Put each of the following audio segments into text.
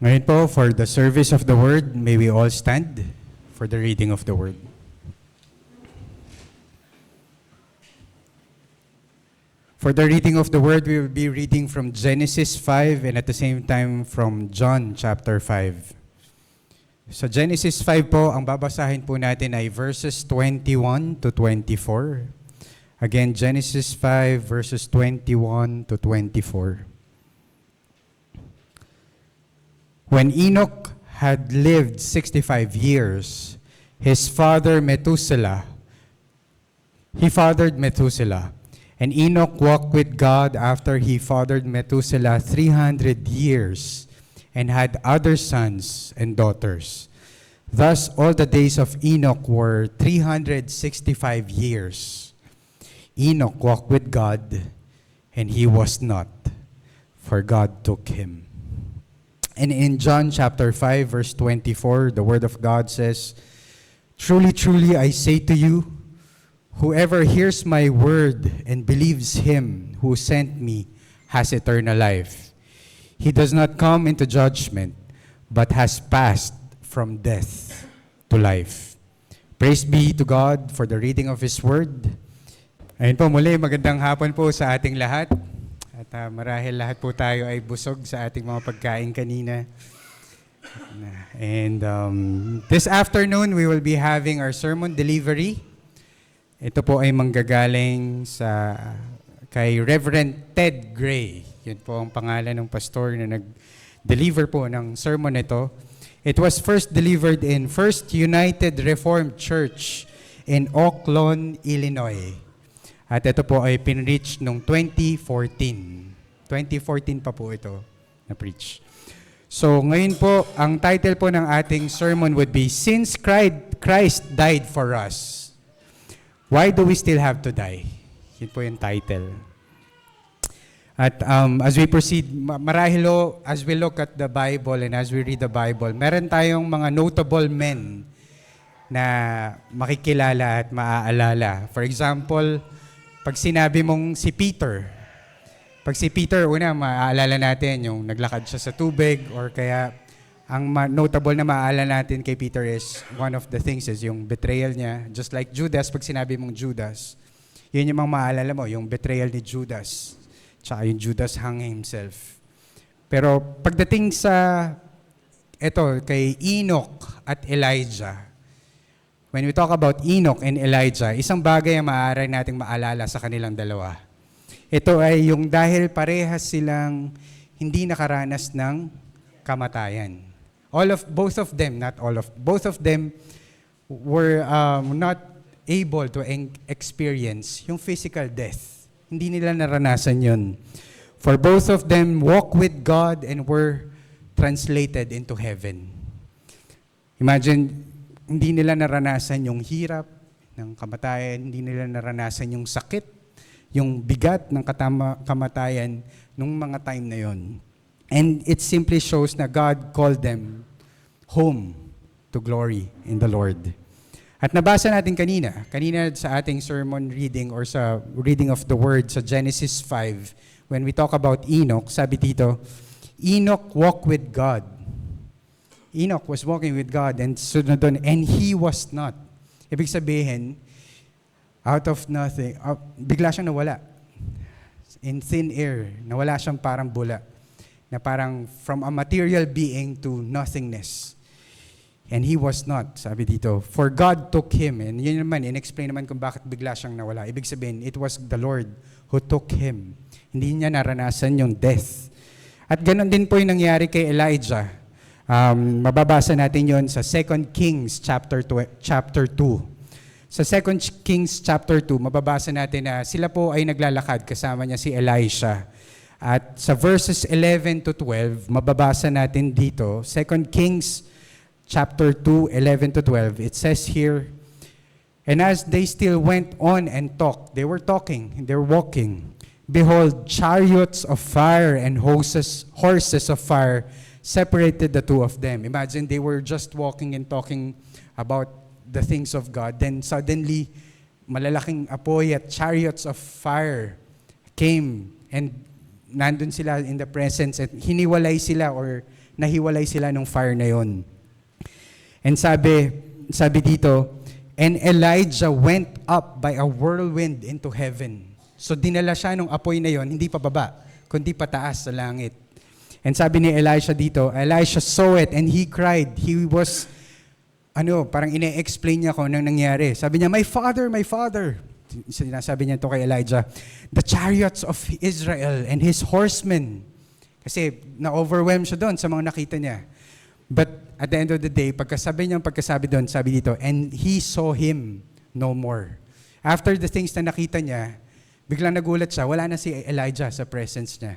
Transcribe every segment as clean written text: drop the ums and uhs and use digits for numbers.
Ngayon po, for the service of the Word, may we all stand for the reading of the Word. For the reading of the Word, we will be reading from Genesis 5 and at the same time from John chapter 5. Sa Genesis 5 po, ang babasahin po natin ay verses 21 to 24. Again, Genesis 5 verses 21 to 24. When Enoch had lived 65 years, he fathered Methuselah. And Enoch walked with God after he fathered Methuselah 300 years and had other sons and daughters. Thus all the days of Enoch were 365 years. Enoch walked with God, and he was not, for God took him. And in John chapter 5, verse 24, the word of God says, "Truly, truly, I say to you, whoever hears my word and believes him who sent me has eternal life. He does not come into judgment, but has passed from death to life." Praise be to God for the reading of His word. Ayun po, muli, magandang hapon po sa ating lahat. At marahil lahat po tayo ay busog sa ating mga pagkain kanina. And this afternoon, we will be having our sermon delivery. Ito po ay manggagaling kay Reverend Ted Gray. Yun po ang pangalan ng pastor na nag-deliver po ng sermon ito. It was first delivered in First United Reformed Church in Oak Lawn, Illinois. At ito po ay pinreach noong 2014. 2014 pa po ito na-preach. So ngayon po, ang title po ng ating sermon would be, "Since Christ Died for Us, Why Do We Still Have to Die?" Yun po yung title. At as we proceed, marahil as we look at the Bible and as we read the Bible, meron tayong mga notable men na makikilala at maaalala. For example, pag sinabi mong si Peter, una, maaalala natin yung naglakad siya sa tubig, or kaya ang notable na maaalala natin kay Peter is, one of the things is yung betrayal niya. Just like Judas, pag sinabi mong Judas, yun yung mga maaalala mo, yung betrayal ni Judas, tsaka yung Judas hung himself. Pero pagdating kay Enoch at Elijah, when we talk about Enoch and Elijah, isang bagay ang maaari nating maalala sa kanilang dalawa. Ito ay yung dahil parehas silang hindi nakaranas ng kamatayan. Both of them were not able to experience yung physical death. Hindi nila naranasan yun. For both of them walked with God and were translated into heaven. Imagine, hindi nila naranasan yung hirap ng kamatayan, hindi nila naranasan yung sakit, yung bigat ng kamatayan nung mga time na yon. And it simply shows na God called them home to glory in the Lord. At nabasa natin kanina sa ating sermon reading or sa reading of the word sa Genesis 5, when we talk about Enoch, sabi dito, Enoch walked with God. Enoch was walking with God and sunod doon, and he was not. Ibig sabihin, out of nothing, bigla siyang nawala. In thin air, nawala siyang parang bula. Na parang from a material being to nothingness. And he was not, sabi dito, for God took him. And yun naman, in-explain naman kung bakit bigla siyang nawala. Ibig sabihin, it was the Lord who took him. Hindi niya naranasan yung death. At ganun din po yung nangyari kay Elijah. Mababasa natin yon sa 2 Kings chapter 2. Sa 2 Kings chapter 2, mababasa natin na sila po ay naglalakad, kasama niya si Elisha. At sa verses 11 to 12, mababasa natin dito, 2 Kings chapter 2, 11 to 12, it says here, "And as they still went on and talked," they were walking, "behold, chariots of fire and horses of fire separated the two of them." Imagine, they were just walking and talking about the things of God. Then suddenly, malalaking apoy at chariots of fire came and nandun sila in the presence at hiniwalay sila or nahiwalay sila nung fire na yon. And sabi dito, and Elijah went up by a whirlwind into heaven. So dinala siya nung apoy na yon, hindi pa baba, kundi pataas sa langit. And sabi ni Elisha dito, Elisha saw it and he cried. He was, parang ine-explain niya kung anong nangyari. Sabi niya, my father, my father. Sinasabi niya ito kay Elijah, the chariots of Israel and his horsemen. Kasi na-overwhelm siya doon sa mga nakita niya. But at the end of the day, pagkasabi doon, sabi dito, and he saw him no more. After the things na nakita niya, biglang nagulat siya, wala na si Elijah sa presence niya.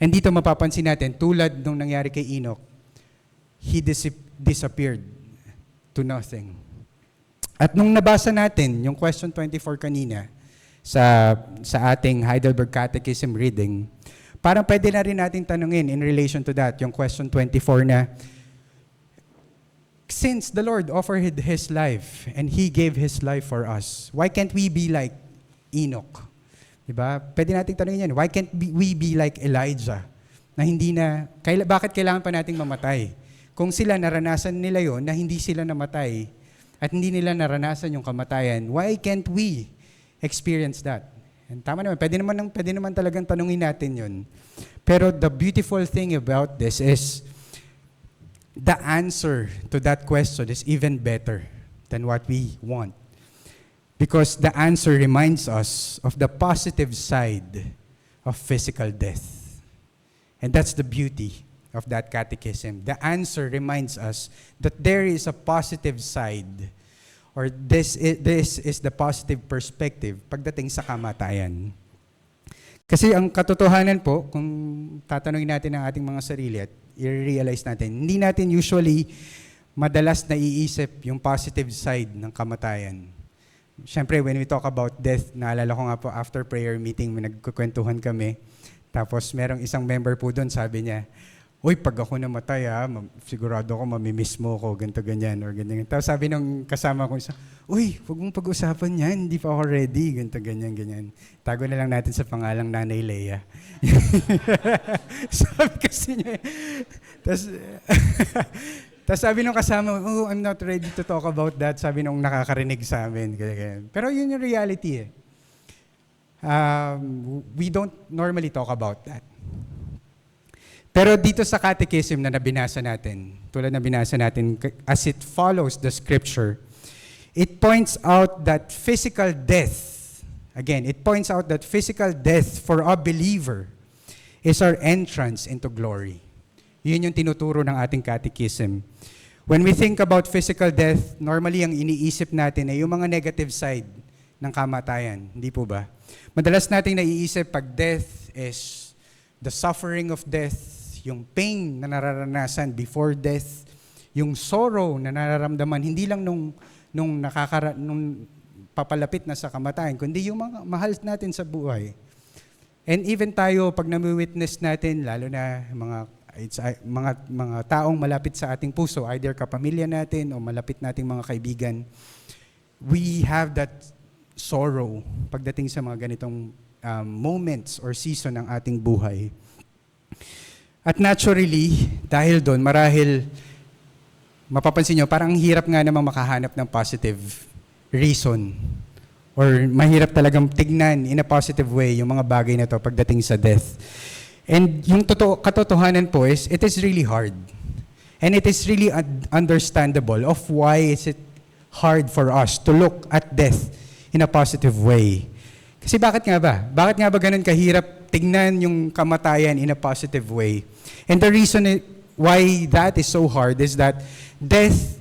And dito mapapansin natin, tulad nung nangyari kay Enoch, he disappeared to nothing. At nung nabasa natin, yung question 24 kanina, sa ating Heidelberg Catechism reading, parang pwede na rin natin tanungin in relation to that, yung question 24 na, since the Lord offered His life and He gave His life for us, why can't we be like Enoch? Diba? Pwede natin tanungin yan, why can't we be like Elijah? Na bakit kailangan pa nating mamatay? Kung sila naranasan nila yon na hindi sila namatay, at hindi nila naranasan yung kamatayan, why can't we experience that? And tama naman, pwede naman talagang tanungin natin yun. Pero the beautiful thing about this is, the answer to that question is even better than what we want. Because the answer reminds us of the positive side of physical death. And that's the beauty of that catechism. The answer reminds us that there is a positive side, or this is the positive perspective pagdating sa kamatayan. Kasi ang katotohanan po, kung tatanungin natin ang ating mga sarili at i-realize natin, hindi natin usually madalas naiisip yung positive side ng kamatayan. Siyempre, when we talk about death, naalala ko nga po after prayer meeting, may nagkukwentuhan kami. Tapos merong isang member po doon, sabi niya, uy, pag ako namatay, sigurado ako mamimiss mo ko, ganito, ganyan, or ganyan. Tapos sabi nung kasama ko, uy, huwag mong pag-usapan yan, hindi pa ako ready, ganito, ganyan, ganyan. Tago na lang natin sa pangalang Nanay Leia. Sabi kasi niya, tapos sabi nung kasama, oh, I'm not ready to talk about that, sabi nung nakakarinig sa amin. Ganyan. Pero yun yung reality we don't normally talk about that. Pero dito sa catechism na nabinasa natin, tulad na binasa natin, as it follows the scripture, it points out that physical death, for a believer is our entrance into glory. Yun yung tinuturo ng ating catechism. When we think about physical death, normally ang iniisip natin ay yung mga negative side ng kamatayan. Hindi po ba? Madalas nating naiisip pag death is the suffering of death, yung pain na nararanasan before death, yung sorrow na nararamdaman, hindi lang nung papalapit na sa kamatayan, kundi yung mga mahal natin sa buhay. And even tayo, pag nami-witness natin, lalo na mga taong malapit sa ating puso, either kapamilya natin o malapit nating mga kaibigan, we have that sorrow pagdating sa mga ganitong moments or season ng ating buhay. At naturally, dahil doon, marahil, mapapansin nyo, parang hirap nga namang makahanap ng positive reason or mahirap talagang tignan in a positive way yung mga bagay na to pagdating sa death. And yung katotohanan po is, it is really hard. And it is really understandable of why is it hard for us to look at death in a positive way. Kasi bakit nga ba? Bakit nga ba ganun kahirap tignan yung kamatayan in a positive way? And the reason why that is so hard is that death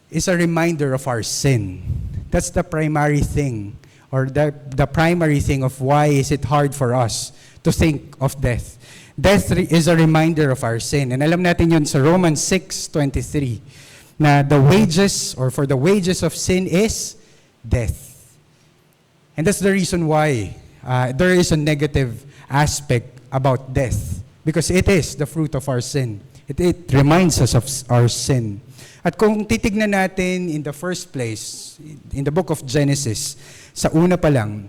is a reminder of our sin. That's the primary thing, or the primary thing of why is it hard for us to think of death. Death is a reminder of our sin. And alam natin yun sa Romans 6:23, na the wages, or for the wages of sin is death. And that's the reason why there is a negative aspect about death, because it is the fruit of our sin. It reminds us of our sin. At kung titignan natin in the first place, in the book of Genesis, sa una pa lang,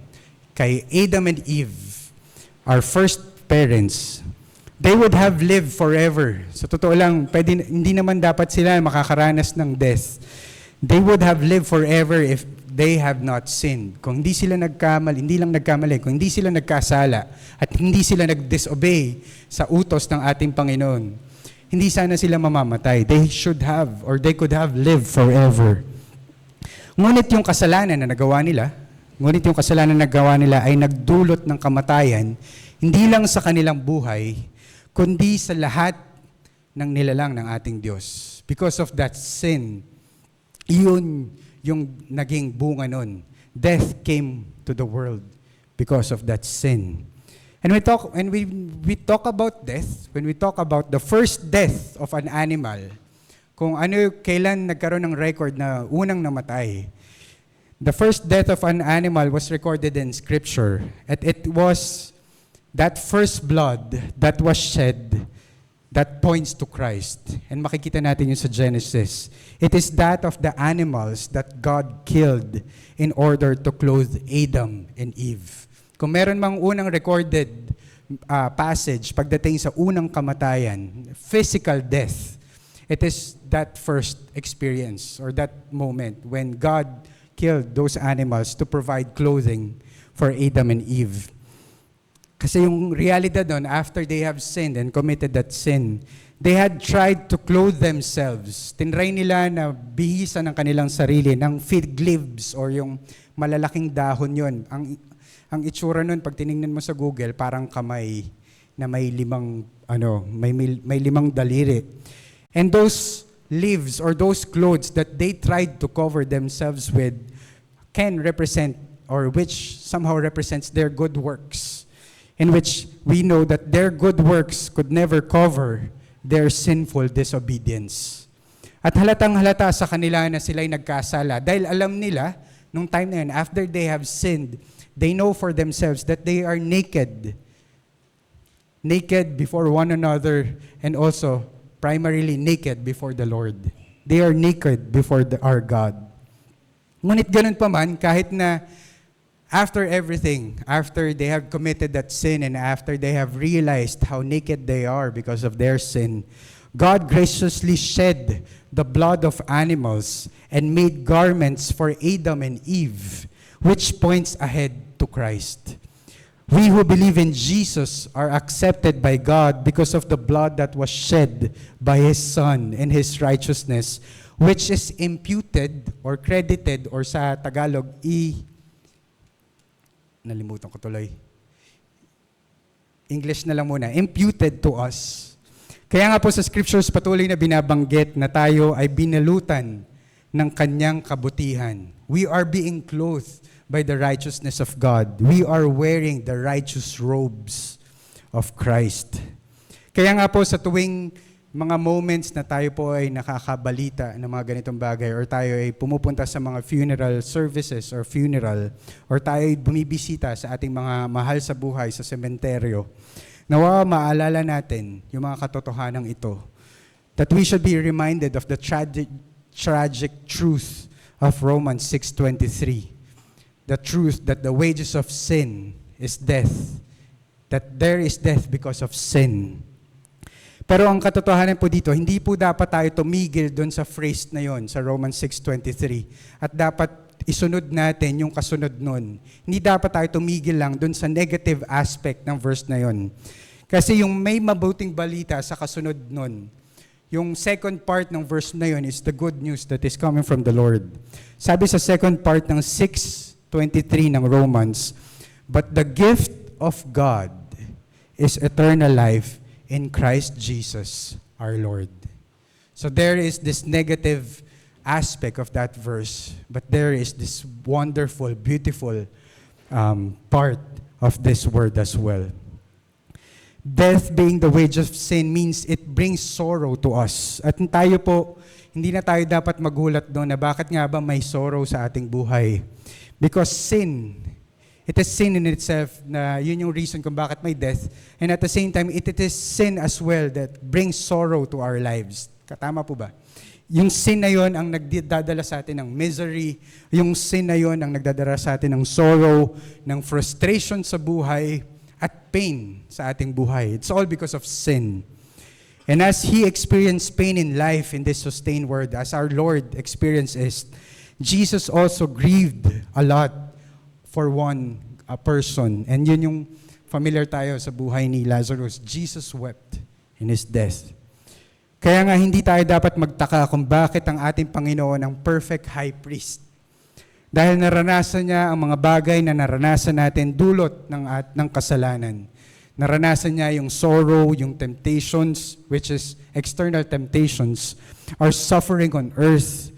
kay Adam and Eve, our first parents, they would have lived forever. Sa totoo lang, hindi naman dapat sila makakaranas ng death. They would have lived forever if they have not sinned. Kung hindi sila nagkamali, kung hindi sila nagkasala, at hindi sila nag-disobey sa utos ng ating Panginoon, hindi sana sila mamamatay. They should have, or they could have lived forever. Ngunit yung kasalanan na nagawa nila ay nagdulot ng kamatayan, hindi lang sa kanilang buhay, kundi sa lahat ng nilalang ng ating Diyos. Because of that sin, yun yung naging bunga nun. Death came to the world because of that sin. And we talk about death, when we talk about the first death of an animal, kung kailan nagkaroon ng record na unang namatay, the first death of an animal was recorded in Scripture. At it was that first blood that was shed that points to Christ. And makikita natin yun sa Genesis. It is that of the animals that God killed in order to clothe Adam and Eve. Kung meron mang unang recorded passage pagdating sa unang kamatayan, physical death, it is that first experience or that moment when God killed those animals to provide clothing for Adam and Eve. Kasi yung realidad nun, after they have sinned and committed that sin, they had tried to clothe themselves. Tinry nila na bihisan ng kanilang sarili ng fig leaves or yung malalaking dahon yun. Ang itsura nun, pag tinignan mo sa Google, parang kamay na may limang daliri. And those leaves or those clothes that they tried to cover themselves with can represent, or which somehow represents their good works, in which we know that their good works could never cover their sinful disobedience. At halatang-halata sa kanila na sila'y nagkasala dahil alam nila, nung time na yun, after they have sinned, they know for themselves that they are naked. Naked before one another and also primarily naked before the Lord. They are naked before our God. Ngunit ganun pa man, kahit na after everything, after they have committed that sin and after they have realized how naked they are because of their sin, God graciously shed the blood of animals and made garments for Adam and Eve, which points ahead to Christ. We who believe in Jesus are accepted by God because of the blood that was shed by His Son and His righteousness, which is imputed or credited, or sa Tagalog, nalimutan ko tuloy. English na lang muna. Imputed to us. Kaya nga po sa scriptures patuloy na binabanggit na tayo ay binalutan ng kanyang kabutihan. We are being clothed by the righteousness of God. We are wearing the righteous robes of Christ. Kaya nga po sa tuwing mga moments na tayo po ay nakakabalita ng mga ganitong bagay, or tayo ay pumupunta sa mga funeral services or funeral, or tayo ay bumibisita sa ating mga mahal sa buhay sa sementeryo, nawa maalala natin yung mga katotohanan ito, that we should be reminded of the tragic truth of Romans 6:23. The truth that the wages of sin is death, that there is death because of sin. Pero ang katotohanan po dito, hindi po dapat tayo tumigil doon sa phrase na yon sa Romans 6:23. At dapat isunod natin yung kasunod nun. Hindi dapat tayo tumigil lang doon sa negative aspect ng verse na yon. Kasi yung may mabuting balita sa kasunod nun, yung second part ng verse na yon is the good news that is coming from the Lord. Sabi sa second part ng 6:23 ng Romans, but the gift of God is eternal life in Christ Jesus our Lord. So there is this negative aspect of that verse, but there is this wonderful, beautiful part of this word as well. Death being the wage of sin means it brings sorrow to us. At tayo po, hindi na tayo dapat magulat doon na bakit nga ba may sorrow sa ating buhay. Because sin, it is sin in itself na yun yung reason kung bakit may death. And at the same time, it is sin as well that brings sorrow to our lives. Katama po ba? Yung sin na yun ang nagdadala sa atin ng misery. Yung sin na yun ang nagdadala sa atin ng sorrow, ng frustration sa buhay. at pain sa ating buhay. It's all because of sin. And as He experienced pain in life in this sustained world, as our Lord experienced it, Jesus also grieved a lot for a person. And yun yung familiar tayo sa buhay ni Lazarus. Jesus wept in His death. Kaya nga hindi tayo dapat magtaka kung bakit ang ating Panginoon ang perfect high priest. Dahil naranasan niya ang mga bagay na naranasan natin dulot ng kasalanan. Naranasan niya yung sorrow, yung temptations, which is external temptations, or suffering on earth.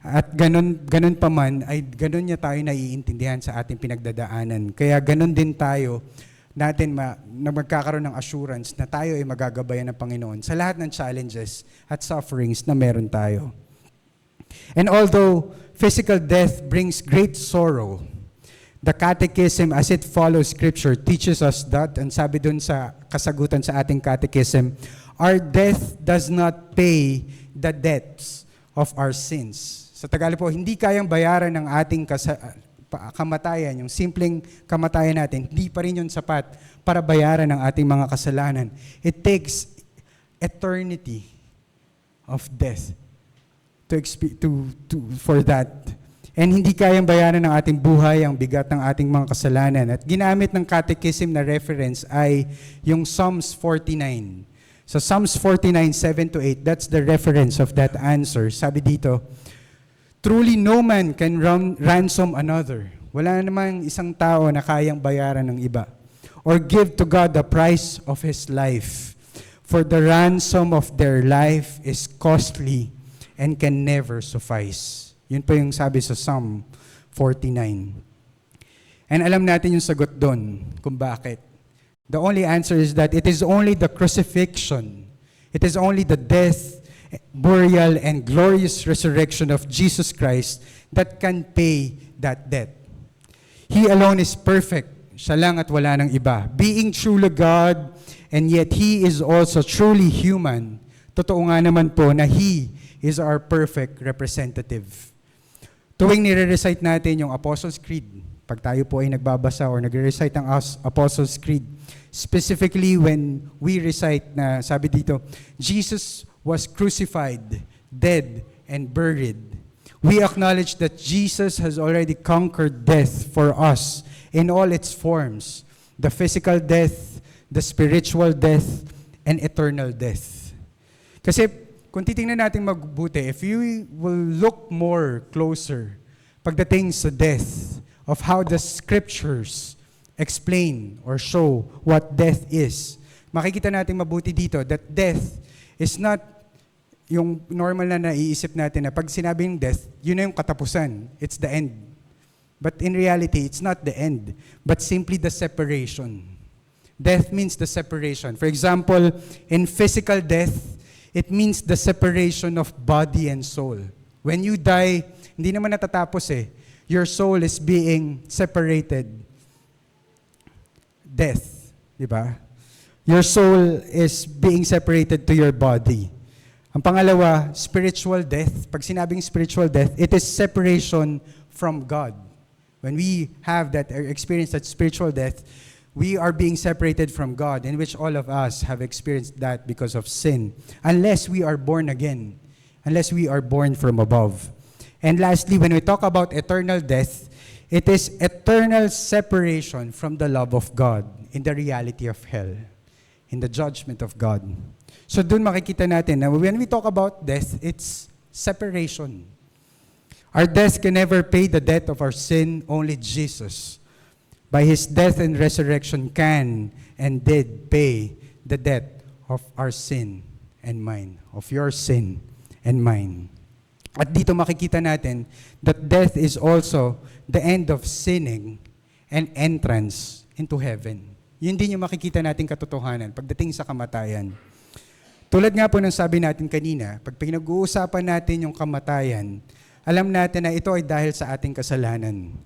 At ganun pa man, ay ganun niya tayo naiintindihan sa ating pinagdadaanan. Kaya ganun din tayo natin na magkakaroon ng assurance na tayo ay magagabayan ng Panginoon sa lahat ng challenges at sufferings na meron tayo. And although physical death brings great sorrow, the Catechism as it follows Scripture teaches us that, and sabi dun sa kasagutan sa ating Catechism, our death does not pay the debts of our sins. Sa Tagalog po, hindi kayang bayaran ng ating kamatayan, yung simpleng kamatayan natin, hindi pa rin yun sapat para bayaran ang ating mga kasalanan. It takes eternity of death for that. And hindi kayang bayaran ng ating buhay ang bigat ng ating mga kasalanan. At ginamit ng Catechism na reference ay yung Psalms 49. So Psalms 49, 7-8, that's the reference of that answer. Sabi dito, truly no man can ransom another. Wala namang isang tao na kayang bayaran ng iba. Or give to God the price of his life. For the ransom of their life is costly and can never suffice. Yun po yung sabi sa Psalm 49. And alam natin yung sagot doon kung bakit. The only answer is that it is only the crucifixion. It is only the death, burial, and glorious resurrection of Jesus Christ that can pay that debt. He alone is perfect. Siya lang at wala nang iba. Being truly God, and yet He is also truly human. Totoo nga naman po na He is our perfect representative. Tuwing nire-recite natin yung Apostles' Creed, pag tayo po ay nagbabasa or nagre-recite ang Apostles' Creed, specifically when we recite na, sabi dito, Jesus was crucified, dead, and buried. We acknowledge that Jesus has already conquered death for us in all its forms, the physical death, the spiritual death, and eternal death. Kasi kung titingnan natin magbuti, if you will look more closer pagdating sa death, of how the Scriptures explain or show what death is, makikita natin mabuti dito that death is not yung normal na naiisip natin na pag sinabing death, yun na yung katapusan. It's the end. But in reality, it's not the end, but simply the separation. Death means the separation. For example, in physical death, it means the separation of body and soul. When you die, hindi naman natatapos eh. Your soul is being separated. Death, di ba? Your soul is being separated to your body. Ang pangalawa, spiritual death. Pag sinabing spiritual death, it is separation from God. When we have that experience, that spiritual death, we are being separated from God, in which all of us have experienced that because of sin. Unless we are born again. Unless we are born from above. And lastly, when we talk about eternal death, it is eternal separation from the love of God in the reality of hell, in the judgment of God. So dun makikita natin na when we talk about death, it's separation. Our death can never pay the debt of our sin, only Jesus. By His death and resurrection can and did pay the debt of our sin and mine, of your sin and mine. At dito makikita natin that death is also the end of sinning and entrance into heaven. Yun din yung makikita natin katotohanan pagdating sa kamatayan. Tulad nga po ng sabi natin kanina, pag pinag-uusapan natin yung kamatayan, alam natin na ito ay dahil sa ating kasalanan.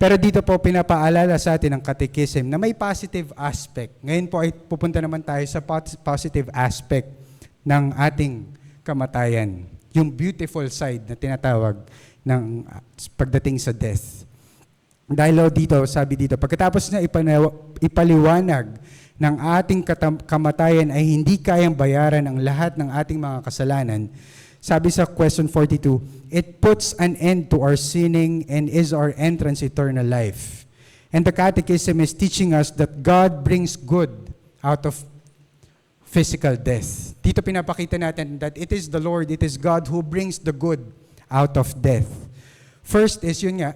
Pero dito po pinapaalala sa atin ng Catechism na may positive aspect. Ngayon po ay pupunta naman tayo sa positive aspect ng ating kamatayan. Yung beautiful side na tinatawag ng pagdating sa death. Dahil dito, sabi dito, pagkatapos na ipaliwanag ng ating kamatayan ay hindi kayang bayaran ang lahat ng ating mga kasalanan, sabi sa question 42, it puts an end to our sinning and is our entrance eternal life. And the Catechism is teaching us that God brings good out of physical death. Dito pinapakita natin that it is the Lord, it is God who brings the good out of death. First is yun nga,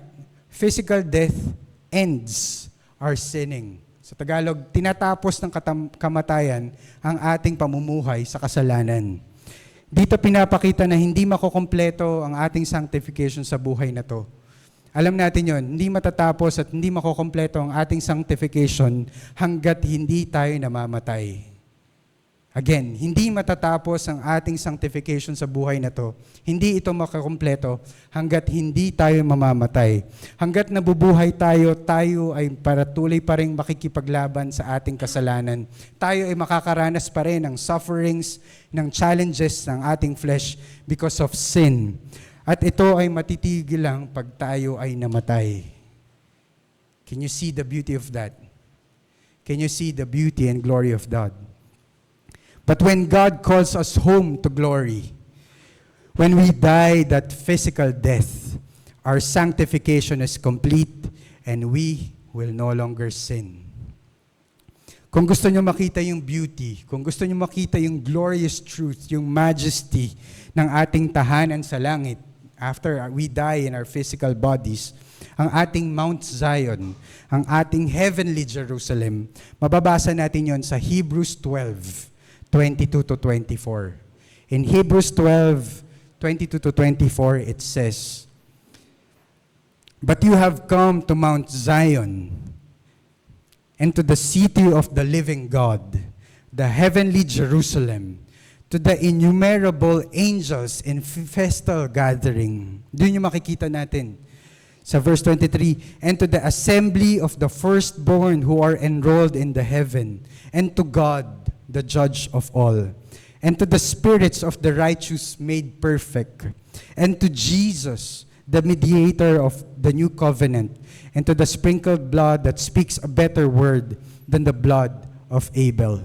physical death ends our sinning. Sa Tagalog, tinatapos ng kamatayan ang ating pamumuhay sa kasalanan. Dito pinapakita na hindi makukumpleto ang ating sanctification sa buhay na to. Alam natin yon, hindi matatapos at hindi makukumpleto ang ating sanctification hanggat hindi tayo namamatay. Again, hindi matatapos ang ating sanctification sa buhay na to. Hindi ito makakumpleto hanggat hindi tayo mamamatay. Hanggat nabubuhay tayo, tayo ay paratuloy pa rin makikipaglaban sa ating kasalanan. Tayo ay makakaranas pa rin ng sufferings, ng challenges ng ating flesh because of sin. At ito ay matitigil lang pag tayo ay namatay. Can you see the beauty of that? Can you see the beauty and glory of God? But when God calls us home to glory, when we die that physical death, our sanctification is complete and we will no longer sin. Kung gusto nyo makita yung beauty, kung gusto nyo makita yung glorious truth, yung majesty ng ating tahanan sa langit, after we die in our physical bodies, ang ating Mount Zion, ang ating heavenly Jerusalem, mababasa natin yon sa Hebrews 12, 22 to 24. In Hebrews 12, 22 to 24, it says, "But you have come to Mount Zion, and to the city of the living God, the heavenly Jerusalem, to the innumerable angels in festal gathering." Doon yung makikita natin. Sa verse 23, "And to the assembly of the firstborn who are enrolled in the heaven, and to God, the judge of all, and to the spirits of the righteous made perfect, and to Jesus, the mediator of the new covenant, and to the sprinkled blood that speaks a better word than the blood of Abel."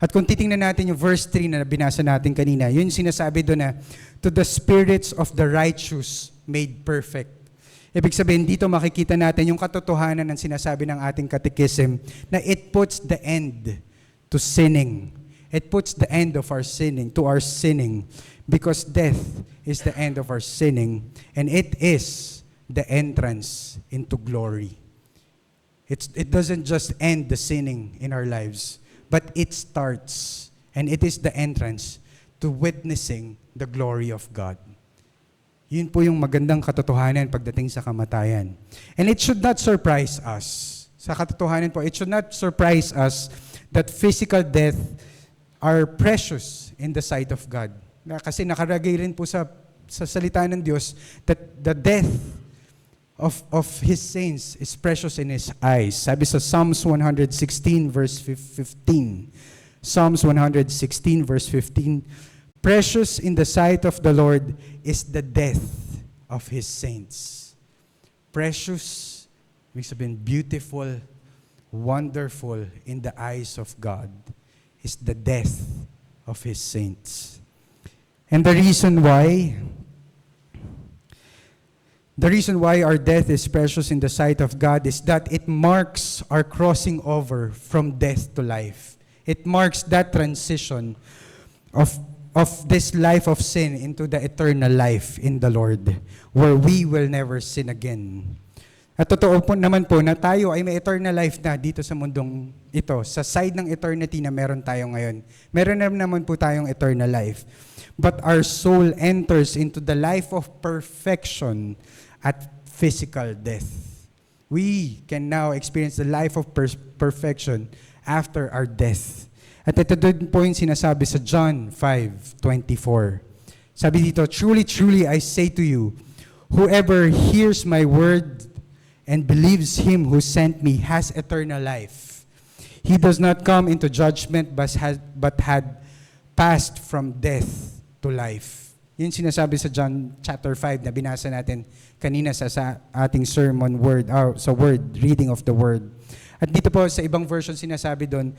At kung titingnan natin yung verse 3 na binasa natin kanina, yun yung sinasabi doon na, to the spirits of the righteous made perfect. Ibig sabihin, dito makikita natin yung katotohanan ng sinasabi ng ating catechism na it puts the end to sinning. It puts the end of our sinning, to our sinning, because death is the end of our sinning, and it is the entrance into glory. It doesn't just end the sinning in our lives, but it starts, and it is the entrance to witnessing the glory of God. Yun po yung magandang katotohanan pagdating sa kamatayan. And it should not surprise us. Sa katotohanan po, it should not surprise us that physical death are precious in the sight of God. Kasi nakalagay rin po sa salita ng Diyos that the death of His saints is precious in His eyes. Sabi sa Psalms 116 verse 15. Psalms 116 verse 15. "Precious in the sight of the Lord is the death of His saints." Precious, ibig sabihin beautiful, wonderful in the eyes of God is the death of His saints. And the reason why our death is precious in the sight of God is that it marks our crossing over from death to life. It marks that transition of this life of sin into the eternal life in the Lord, where we will never sin again. At totoo po naman po na tayo ay may eternal life na dito sa mundong ito. Sa side ng eternity na meron tayo ngayon. Meron naman po tayong eternal life. But our soul enters into the life of perfection at physical death. We can now experience the life of perfection after our death. At ito din po yung sinasabi sa John 5:24. Sabi dito, "Truly, truly, I say to you, whoever hears my word and believes Him who sent me has eternal life. He does not come into judgment but had passed from death to life." Yun sinasabi sa John chapter 5 na binasa natin kanina sa ating sermon word, sa word, reading of the word. At dito po sa ibang version sinasabi doon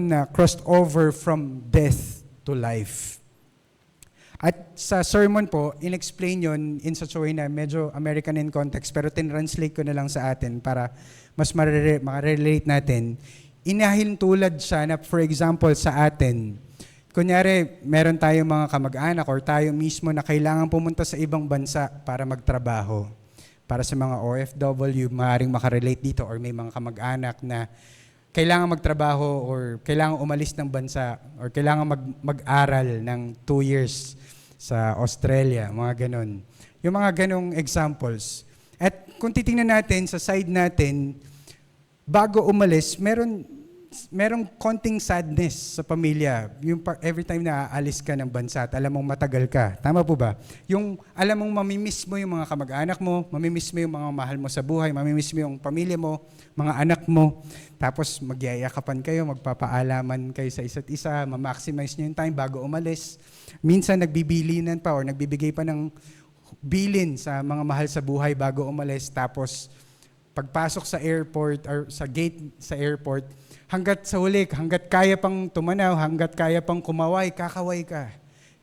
na crossed over from death to life. At sa sermon po, in-explain yun in such a way na medyo American in context, pero tin-translate ko na lang sa atin para mas makarelate natin. Inahin tulad siya na, for example, sa atin, kunyari, meron tayong mga kamag-anak or tayo mismo na kailangan pumunta sa ibang bansa para magtrabaho. Para sa mga OFW, maaaring makarelate dito, or may mga kamag-anak na kailangan magtrabaho or kailangan umalis ng bansa or kailangan mag-aral ng 2 years sa Australia, mga ganon. Yung mga ganong examples. At kung titingnan natin sa side natin, bago umalis, merong konting sadness sa pamilya. Yung every time na aalis ka ng bansa at alam mong matagal ka. Tama po ba? Yung alam mong mamimiss mo yung mga kamag-anak mo, mamimiss mo yung mga mahal mo sa buhay, mamimiss mo yung pamilya mo, mga anak mo. Tapos magyayakapan kayo, magpapaalaman kayo sa isa't isa, ma-maximize nyo yung time bago umalis. Minsan nagbibilinan pa or nagbibigay pa ng bilin sa mga mahal sa buhay bago umalis. Tapos pagpasok sa airport or sa gate sa airport, hanggat sa huli, hanggat kaya pang tumanaw, hanggat kaya pang kumaway, kakaway ka.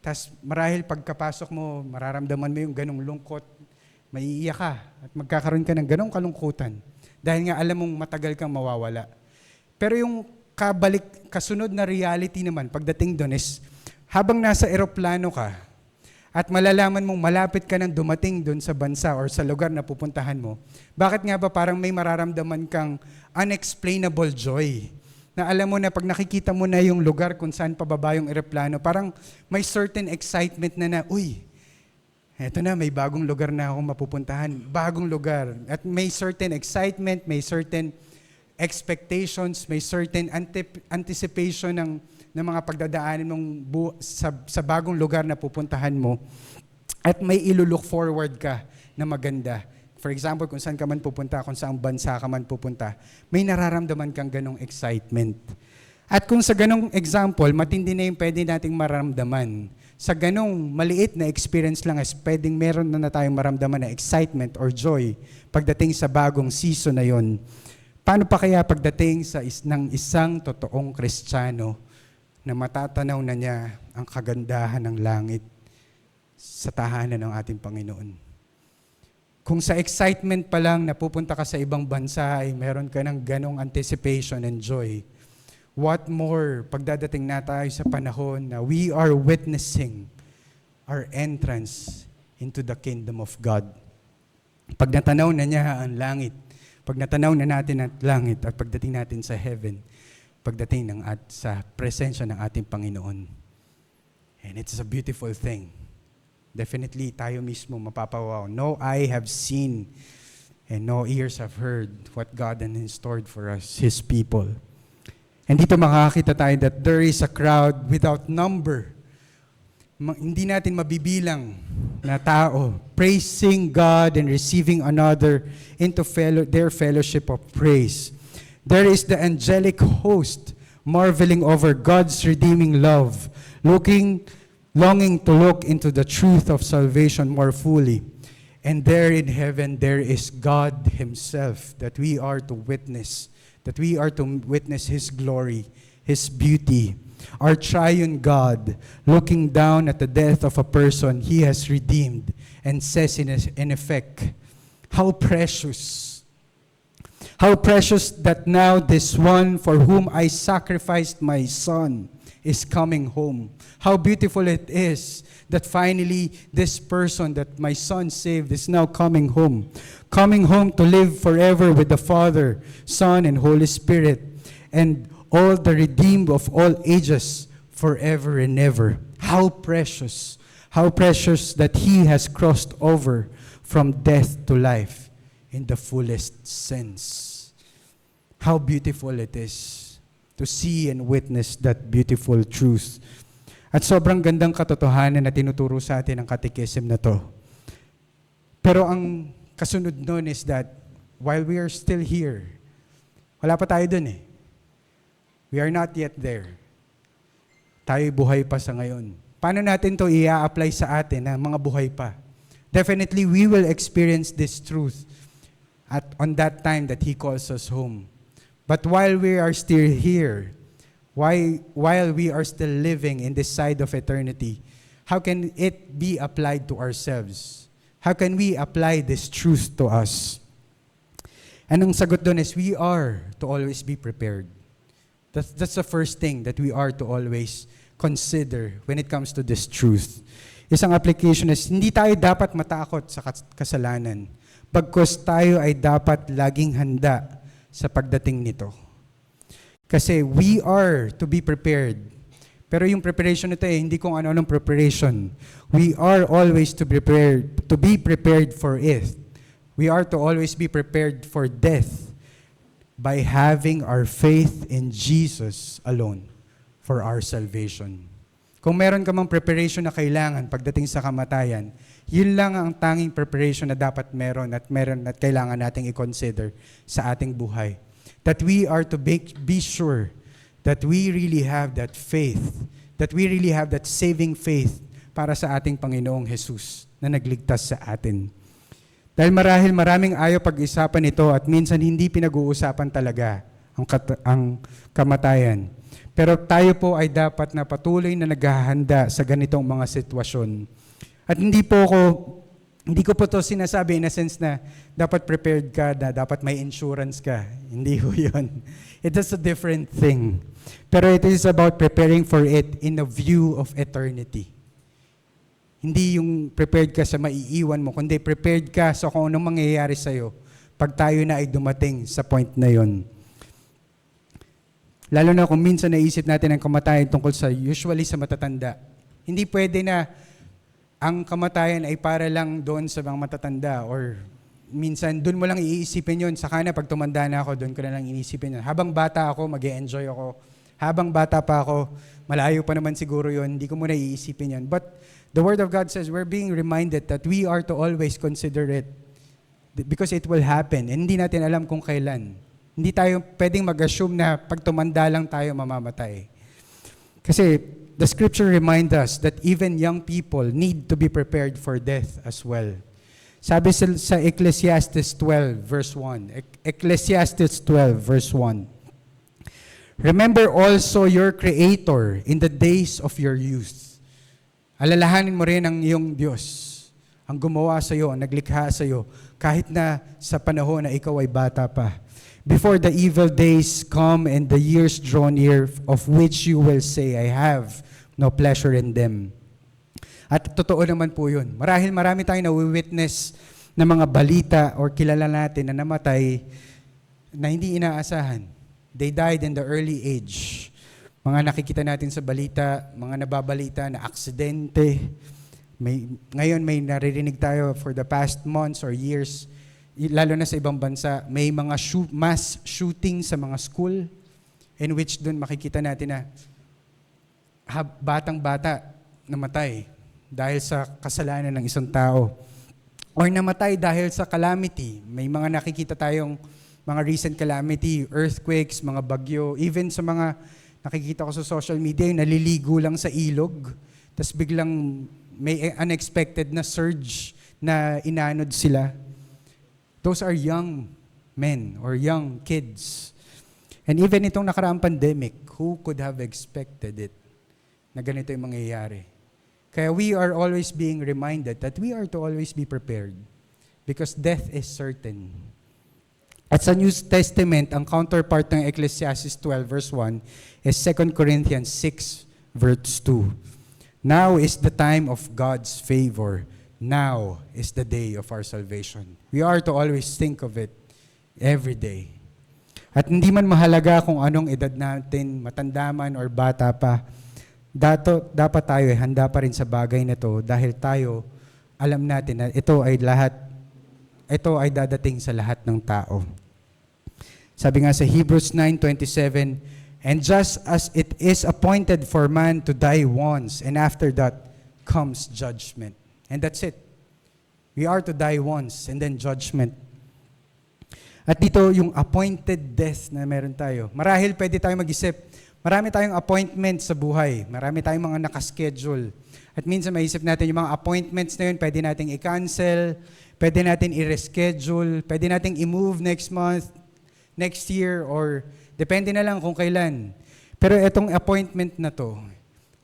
Tapos marahil pagkapasok mo, mararamdaman mo yung ganong lungkot, maiiyak ka at magkakaroon ka ng ganong kalungkutan. Dahil nga alam mong matagal kang mawawala. Pero yung kasunod na reality naman, pagdating doon is, habang nasa eroplano ka, at malalaman mong malapit ka nang dumating doon sa bansa or sa lugar na pupuntahan mo, bakit nga ba parang may mararamdaman kang unexplainable joy? Na alam mo na pag nakikita mo na yung lugar kung saan pababa yung eroplano, parang may certain excitement na uy, eto na, may bagong lugar na akong mapupuntahan. Bagong lugar. At may certain excitement, may certain expectations, may certain anticipation ng mga pagdadaanin mong sa bagong lugar na pupuntahan mo. At may ilulook forward ka na maganda. For example, kung saan ka man pupunta, kung saan bansa ka man pupunta, may nararamdaman kang ganong excitement. At kung sa ganong example, matindi na yung pwede nating maramdaman. Sa ganong maliit na experience lang as pwedeng meron na tayong maramdaman na excitement or joy pagdating sa bagong season na yon. Paano pa kaya pagdating ng isang totoong Kristiyano na matatanaw na niya ang kagandahan ng langit sa tahanan ng ating Panginoon? Kung sa excitement pa lang na pupunta ka sa ibang bansa ay meron ka ng ganong anticipation and joy, what more pagdadating na tayo sa panahon na we are witnessing our entrance into the kingdom of God. Pag natanaw na niya ang langit, pag natanaw na natin ang langit at pagdating natin sa heaven, pagdating sa presensya ng ating Panginoon. And it's a beautiful thing. Definitely tayo mismo mapapawaw. No eye have seen and no ears have heard what God has in store for us, His people. And dito makakita tayo that there is a crowd without number. Hindi natin mabibilang na tao praising God and receiving another into their fellowship of praise. There is the angelic host marveling over God's redeeming love, longing to look into the truth of salvation more fully. And there in heaven, there is God Himself that we are to witness. That we are to witness His glory, His beauty. Our triune God, looking down at the death of a person He has redeemed, and says in effect, how precious that now this one for whom I sacrificed my son is coming home. How beautiful it is that finally this person that my son saved is now coming home to live forever with the Father, Son, and Holy Spirit, and all the redeemed of all ages, forever and ever. How precious that He has crossed over from death to life in the fullest sense. How beautiful it is to see and witness that beautiful truth. At sobrang gandang katotohanan na tinuturo sa atin ang catechism na to. Pero ang kasunod nun is that while we are still here, wala pa tayo dun We are not yet there. Tayo buhay pa sa ngayon. paano natin to i-apply sa atin na mga buhay pa? Definitely, we will experience this truth on that time that He calls us home. But while we are still here, while we are still living in this side of eternity, how can it be applied to ourselves? How can we apply this truth to us? And ang sagot doon is, we are to always be prepared. That's the first thing that we are to always consider when it comes to this truth. Isang application is, hindi tayo dapat matakot sa kasalanan, bagkus tayo ay dapat laging handa sa pagdating nito. Kasi we are to be prepared. Pero yung preparation nito hindi kung ano-anong preparation. We are always to be prepared for it. We are to always be prepared for death by having our faith in Jesus alone for our salvation. Kung meron ka mang preparation na kailangan pagdating sa kamatayan, yun lang ang tanging preparation na dapat meron at kailangan nating i-consider sa ating buhay. That we are to be sure that we really have that faith, that we really have that saving faith para sa ating Panginoong Jesus na nagligtas sa atin. Dahil marahil maraming ayaw pag-isapan ito at minsan hindi pinag-uusapan talaga ang kamatayan. Pero tayo po ay dapat na patuloy na naghahanda sa ganitong mga sitwasyon. At hindi ko po to sinasabi in a sense na dapat prepared ka, na dapat may insurance ka. Hindi ho yun. It is a different thing. Pero it is about preparing for it in a view of eternity. Hindi yung prepared ka sa maiiwan mo, kundi prepared ka sa kung anong mangyayari sa'yo pag tayo na ay dumating sa point na yon. Lalo na kung minsan naisip natin ang kamatayan tungkol usually sa matatanda. Hindi pwede na ang kamatayan ay para lang doon sa mga matatanda or minsan doon mo lang iisipin yun. Saka na pag tumanda na ako, doon ko na lang iisipin yun. Habang bata ako, mag-e-enjoy ako. Habang bata pa ako, malayo pa naman siguro yun, hindi ko muna iisipin yun. But the Word of God says we're being reminded that we are to always consider it because it will happen. And hindi natin alam kung kailan. Hindi tayo pwedeng mag-assume na pag tumanda lang tayo mamamatay. Kasi the Scripture reminds us that even young people need to be prepared for death as well. Sabi sa Ecclesiastes 12 verse 1. Ecclesiastes 12 verse 1. Remember also your Creator in the days of your youth. Alalahanin mo rin ang iyong Diyos, ang gumawa sa iyo, ang naglikha sa iyo, kahit na sa panahon na ikaw ay bata pa. Before the evil days come and the years draw near, of which you will say, I have no pleasure in them. At totoo naman po yun. Marami tayong na-witness na mga balita or kilala natin na namatay na hindi inaasahan. They died in the early age. Mga nakikita natin sa balita, mga nababalita na aksidente. Ngayon may naririnig tayo for the past months or years, lalo na sa ibang bansa, may mga mass shooting sa mga school in which doon makikita natin na batang-bata namatay dahil sa kasalanan ng isang tao. Or namatay dahil sa calamity. May mga nakikita tayong mga recent calamity, earthquakes, mga bagyo, even sa mga nakikita ko sa social media, naliligo lang sa ilog, tapos biglang may unexpected na surge na inanod sila. Those are young men or young kids. And even itong nakaraang pandemic, who could have expected it na ganito yung mangyayari? Kaya we are always being reminded that we are to always be prepared because death is certain. At sa New Testament, ang counterpart ng Ecclesiastes 12 verse 1 is 2 Corinthians 6 verse 2. Now is the time of God's favor. Now is the day of our salvation. We are to always think of it every day. At hindi man mahalaga kung anong edad natin, matanda man or bata pa, dapat tayo ay handa pa rin sa bagay na to dahil tayo alam natin na ito ay dadating sa lahat ng tao. Sabi nga sa Hebrews 9:27, and just as it is appointed for man to die once, and after that comes judgment. And that's it. We are to die once, and then judgment. At dito, yung appointed death na meron tayo. Marahil pwede tayo mag-isip, Marami tayong appointment sa buhay. Marami tayong mga nakaschedule. At minsan maisip natin yung mga appointments na yun, pwede nating i-cancel, pwede natin i-reschedule, pwede nating i-move next month, next year, or depende na lang kung kailan. Pero itong appointment na to,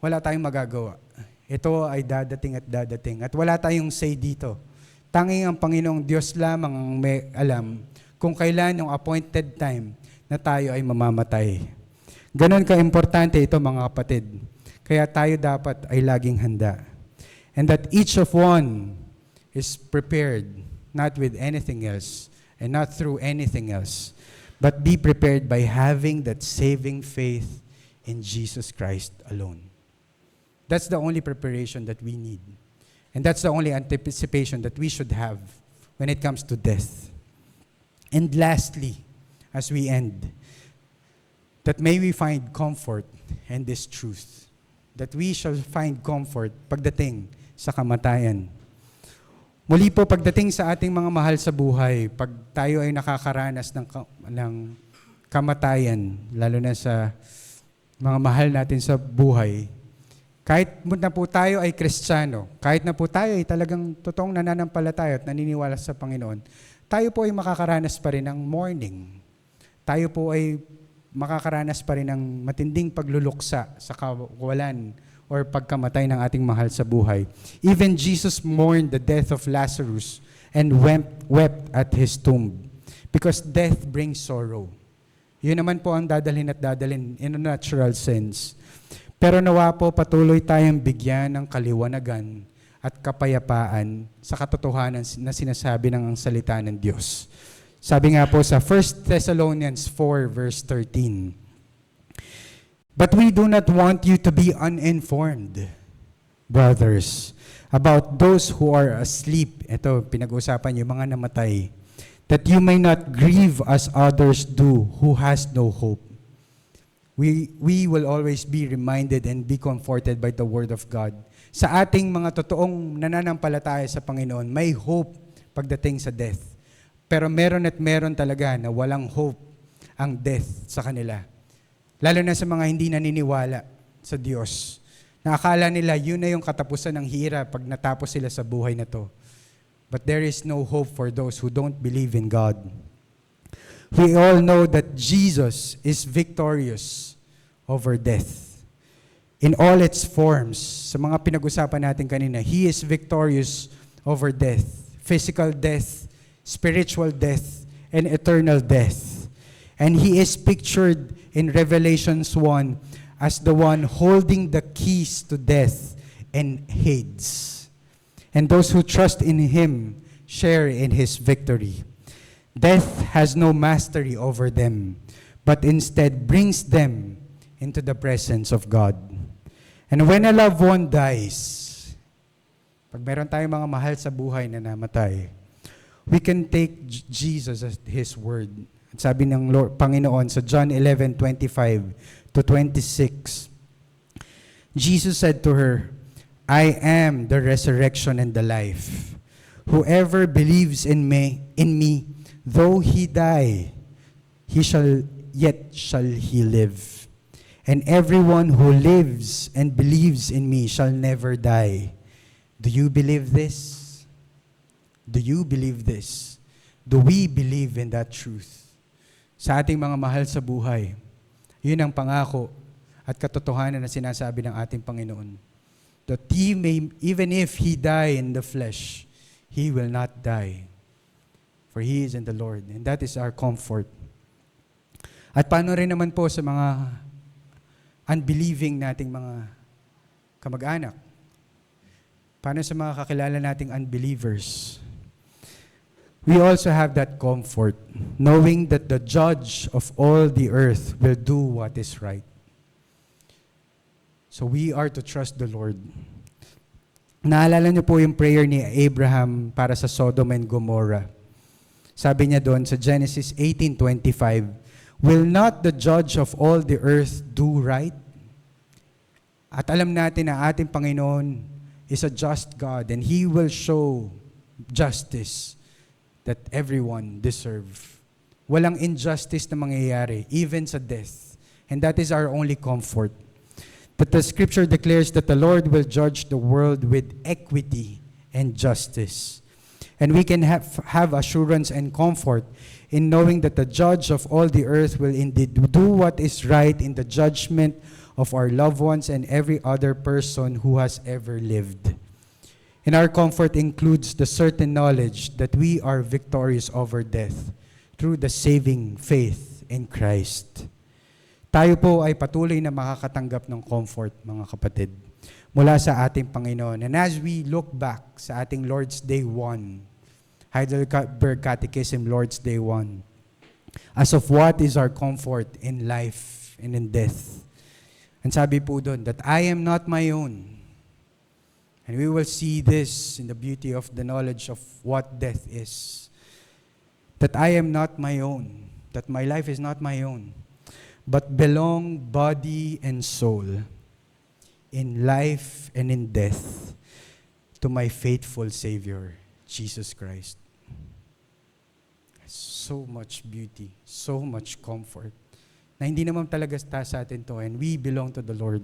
wala tayong magagawa. Ito ay dadating at dadating. At wala tayong say dito. Tanging ang Panginoong Diyos lamang ang may alam kung kailan yung appointed time na tayo ay mamamatay. Ganon ka-importante ito mga kapatid. Kaya tayo dapat ay laging handa. And that each of one is prepared, not with anything else, and not through anything else, but be prepared by having that saving faith in Jesus Christ alone. That's the only preparation that we need. And that's the only anticipation that we should have when it comes to death. And lastly, as we end, that may we find comfort in this truth. That we shall find comfort pagdating sa kamatayan. Muli po, pagdating sa ating mga mahal sa buhay, pag tayo ay nakakaranas ng kamatayan, lalo na sa mga mahal natin sa buhay, kahit na po tayo ay Kristiyano, kahit na po tayo ay talagang totoong nananampalataya at naniniwala sa Panginoon, tayo po ay makakaranas pa rin ng mourning. Tayo po ay makakaranas pa rin ng matinding pagluluksa sa kawalan or pagkamatay ng ating mahal sa buhay. Even Jesus mourned the death of Lazarus and wept at his tomb because death brings sorrow. Yun naman po ang dadalhin in a natural sense. Pero nawa po patuloy tayong bigyan ng kaliwanagan at kapayapaan sa katotohanan na sinasabi ng salita ng Diyos. Sabi nga po sa 1 Thessalonians 4 verse 13, "But we do not want you to be uninformed, brothers, about those who are asleep." Ito, pinag-usapan yung mga namatay. "That you may not grieve as others do who has no hope." We will always be reminded and be comforted by the Word of God. Sa ating mga totoong nananampalataya sa Panginoon, may hope pagdating sa death. Pero meron talaga na walang hope ang death sa kanila. Lalo na sa mga hindi naniniwala sa Diyos. Na akala nila yun na yung katapusan ng hirap pag natapos sila sa buhay na to. But there is no hope for those who don't believe in God. We all know that Jesus is victorious over death. In all its forms, sa mga pinag-usapan natin kanina, He is victorious over death. Physical death, spiritual death, and eternal death. And He is pictured in Revelations 1 as the one holding the keys to death and Hades. And those who trust in Him share in His victory. Death has no mastery over them, but instead brings them into the presence of God. And when a loved one dies, pag meron tayong mga mahal sa buhay na namatay, we can take Jesus as His word. At sabi ng Panginoon sa John 11:25 to 26, Jesus said to her, "I am the resurrection and the life. Whoever believes in me, though he die, shall he live. And everyone who lives and believes in me shall never die." Do you believe this? Do you believe this? Do we believe in that truth? Sa ating mga mahal sa buhay, yun ang pangako at katotohanan na sinasabi ng ating Panginoon. That He may, even if He die in the flesh, He will not die. For He is in the Lord. And that is our comfort. At paano rin naman po sa mga unbelieving nating mga kamag-anak? Paano sa mga kakilala nating unbelievers? We also have that comfort, knowing that the judge of all the earth will do what is right. So we are to trust the Lord. Naalala niyo po yung prayer ni Abraham para sa Sodom and Gomorrah. Sabi niya doon sa Genesis 18:25, "Will not the judge of all the earth do right?" At alam natin na ating Panginoon is a just God and He will show justice that everyone deserve. Walang injustice na mangyayari, even sa death. and that is our only comfort. That the scripture declares that the Lord will judge the world with equity and justice. And we can have assurance and comfort in knowing that the judge of all the earth will indeed do what is right in the judgment of our loved ones and every other person who has ever lived. And our comfort includes the certain knowledge that we are victorious over death through the saving faith in Christ. Tayo po ay patuloy na makakatanggap ng comfort, mga kapatid, mula sa ating Panginoon. And as we look back sa ating Lord's Day 1, Heidelberg Catechism, Lord's Day 1, as of what is our comfort in life and in death. And sabi po doon, that I am not my own. And we will see this in the beauty of the knowledge of what death is. That I am not my own, that my life is not my own, but belong body and soul, in life and in death, to my faithful Savior, Jesus Christ. So much beauty, so much comfort, na hindi naman talaga sa atin to, and we belong to the Lord.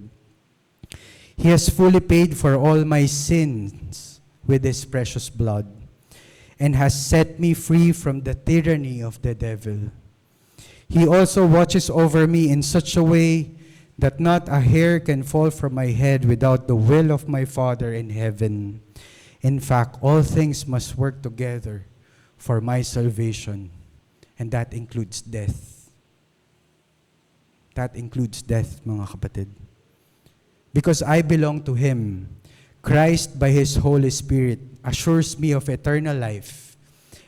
He has fully paid for all my sins with His precious blood, and has set me free from the tyranny of the devil. He also watches over me in such a way that not a hair can fall from my head without the will of my Father in heaven. In fact, all things must work together for my salvation, and that includes death. That includes death, mga kapatid. Because I belong to Him, Christ by His Holy Spirit assures me of eternal life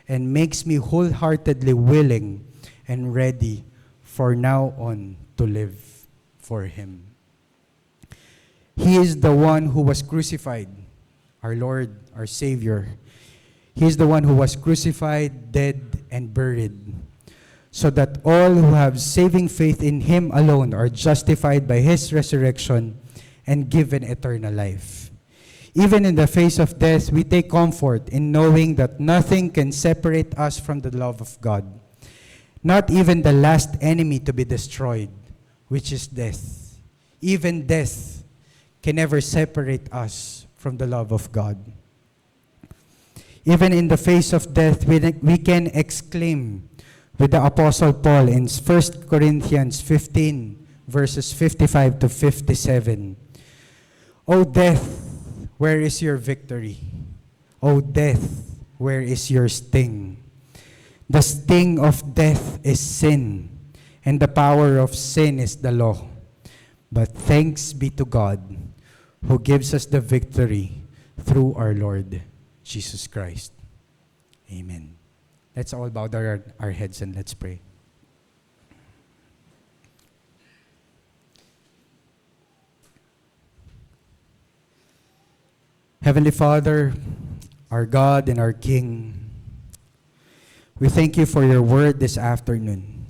and makes me wholeheartedly willing and ready for now on to live for Him. He is the one who was crucified, our Lord, our Savior. He is the one who was crucified, dead, and buried, so that all who have saving faith in Him alone are justified by His resurrection and given eternal life. Even in the face of death, we take comfort in knowing that nothing can separate us from the love of God. Not even the last enemy to be destroyed, which is death. Even death can never separate us from the love of God. Even in the face of death, we can exclaim with the Apostle Paul in 1 Corinthians 15, verses 55 to 57. O death, where is your victory? O death, where is your sting? The sting of death is sin, and the power of sin is the law. But thanks be to God, who gives us the victory through our Lord Jesus Christ. Amen. Let's all bow our heads and let's pray. Heavenly Father, our God and our King, we thank you for your word this afternoon.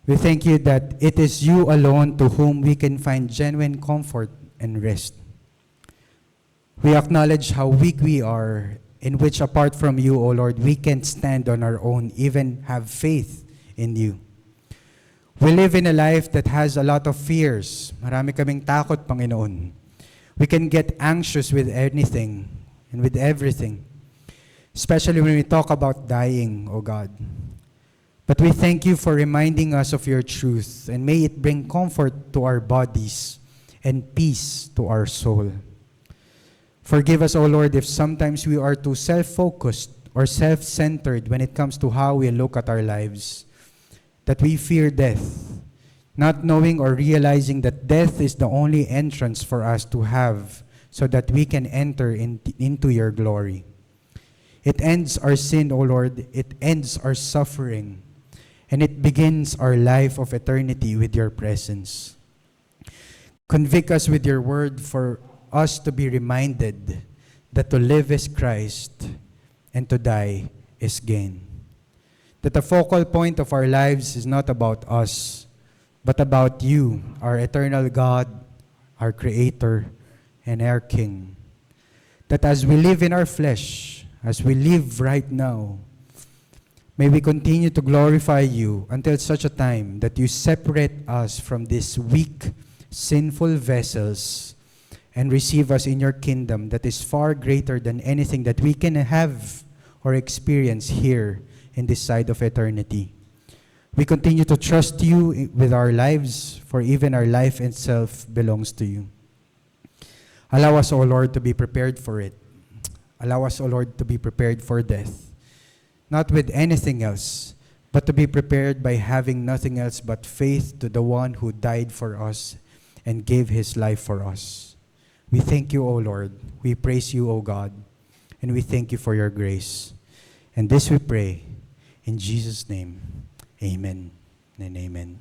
We thank you that it is you alone to whom we can find genuine comfort and rest. We acknowledge how weak we are, in which apart from you, O Lord, we can't stand on our own, even have faith in you. We live in a life that has a lot of fears. Marami kaming takot, Panginoon. We can get anxious with anything and with everything, especially when we talk about dying, O God. But we thank you for reminding us of your truth, and may it bring comfort to our bodies and peace to our soul. Forgive us, O Lord, if sometimes we are too self-focused or self-centered when it comes to how we look at our lives, that we fear death, not knowing or realizing that death is the only entrance for us to have so that we can enter into your glory. It ends our sin, O Lord. It ends our suffering. And it begins our life of eternity with your presence. Convict us with your word for us to be reminded that to live is Christ and to die is gain. That the focal point of our lives is not about us, but about you, our eternal God, our Creator, and our King. That as we live in our flesh, as we live right now, May we continue to glorify you until such a time that you separate us from these weak, sinful vessels and receive us in your kingdom that is far greater than anything that we can have or experience here in this side of eternity. We continue to trust you with our lives, for even our life itself belongs to you. Allow us, O Lord, to be prepared for it. Allow us, O Lord, to be prepared for death. Not with anything else, but to be prepared by having nothing else but faith to the one who died for us and gave his life for us. We thank you, O Lord. We praise you, O God, and we thank you for your grace. And this we pray in Jesus' name. Amen and amen.